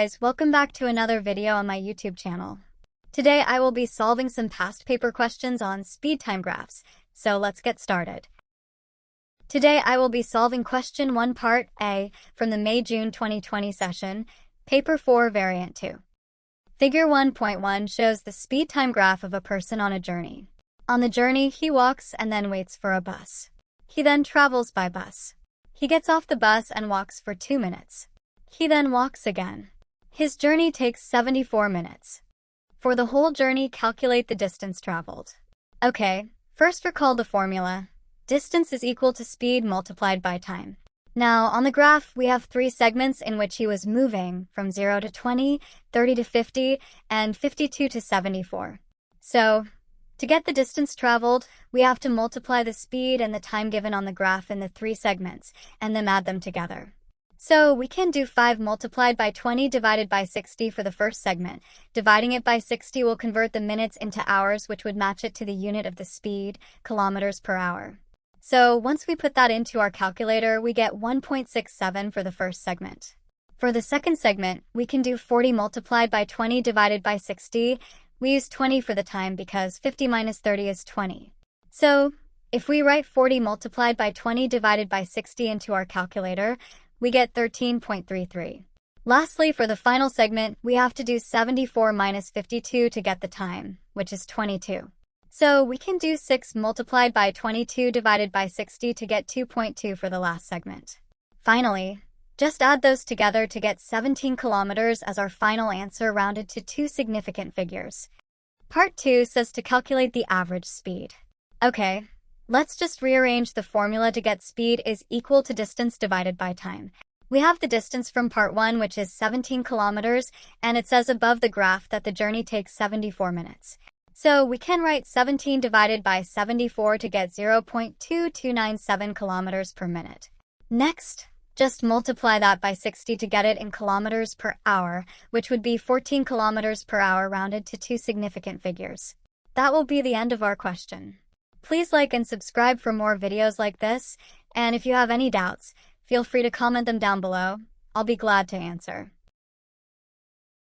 guys, welcome back to another video on my YouTube channel. Today I will be solving some past paper questions on speed time graphs, so let's get started. Today I will be solving question 1 part A from the May-June 2020 session, paper 4 variant 2. Figure 1.1 shows the speed time graph of a person on a journey. On the journey, he walks and then waits for a bus. He then travels by bus. He gets off the bus and walks for 2 minutes. He then walks again. His journey takes 74 minutes. For the whole journey, calculate the distance traveled. Okay, first recall the formula. Distance is equal to speed multiplied by time. Now, on the graph, we have 3 segments in which he was moving from 0 to 20, 30 to 50, and 52 to 74. So, to get the distance traveled, we have to multiply the speed and the time given on the graph in the 3 segments, and then add them together. So we can do 5 multiplied by 20 divided by 60 for the first segment. Dividing it by 60 will convert the minutes into hours, which would match it to the unit of the speed, kilometers per hour. So once we put that into our calculator, we get 1.67 for the first segment. For the second segment, we can do 40 multiplied by 20 divided by 60. We use 20 for the time because 50 minus 30 is 20. So if we write 40 multiplied by 20 divided by 60 into our calculator, we get 13.33. Lastly, for the final segment, we have to do 74 minus 52 to get the time, which is 22. So we can do 6 multiplied by 22 divided by 60 to get 2.2 for the last segment. Finally, just add those together to get 17 kilometers as our final answer rounded to 2 significant figures. Part 2 says to calculate the average speed. Okay. Let's just rearrange the formula to get speed is equal to distance divided by time. We have the distance from part 1, which is 17 kilometers, and it says above the graph that the journey takes 74 minutes. So we can write 17 divided by 74 to get 0.2297 kilometers per minute. Next, just multiply that by 60 to get it in kilometers per hour, which would be 14 kilometers per hour rounded to 2 significant figures. That will be the end of our question. Please like and subscribe for more videos like this, and if you have any doubts, feel free to comment them down below. I'll be glad to answer.